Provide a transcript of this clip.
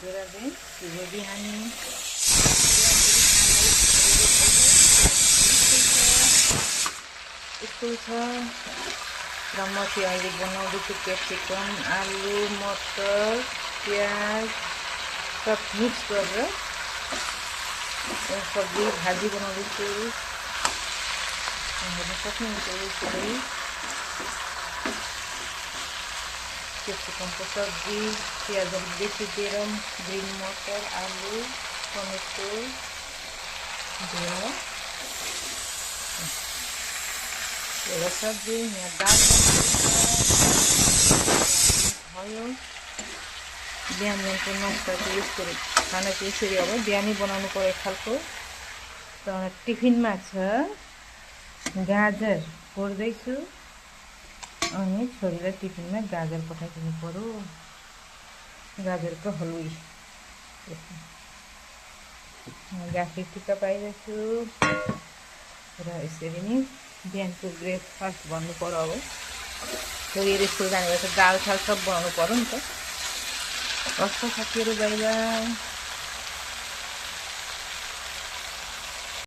राधे शुभ बिहानी स्कुल छ र म चाहिँ अहिले बनाउँदैछु क्याप्सिकम आलु मटर प्याज सब मिक्स गरेर सब्जी भाजी बनाउँदैछु। हेर्न सक्नुहुन्छ यसरी क्याप्सिकमको सब्जी प्याजहरू बेसी दिएर ग्रिन मटर आलु टमेटो दिएर एउटा सब्जी यहाँ दाल भयो। बिहान बिहानको नास्ता चाहिँ यस्तो खाना चाहिँ यसरी अब बिहानै बनाउनु पर्यो खालको। र टिफिनमा छ गाजर कोर्दैछु अनि छोरीलाई टिफिनमा गाजर पठाइदिनु पर्यो, गाजरको हलुई। गाखिर टिक्का पाइरहेछु र यसरी नै बिहानको ब्रेकफास्ट भन्नु पर्यो। अब छोरीहरू स्कुल जाने भएछ दाल साल सब बनाउनु पर्यो नि त। कस्तो साथीहरू बाई बाई।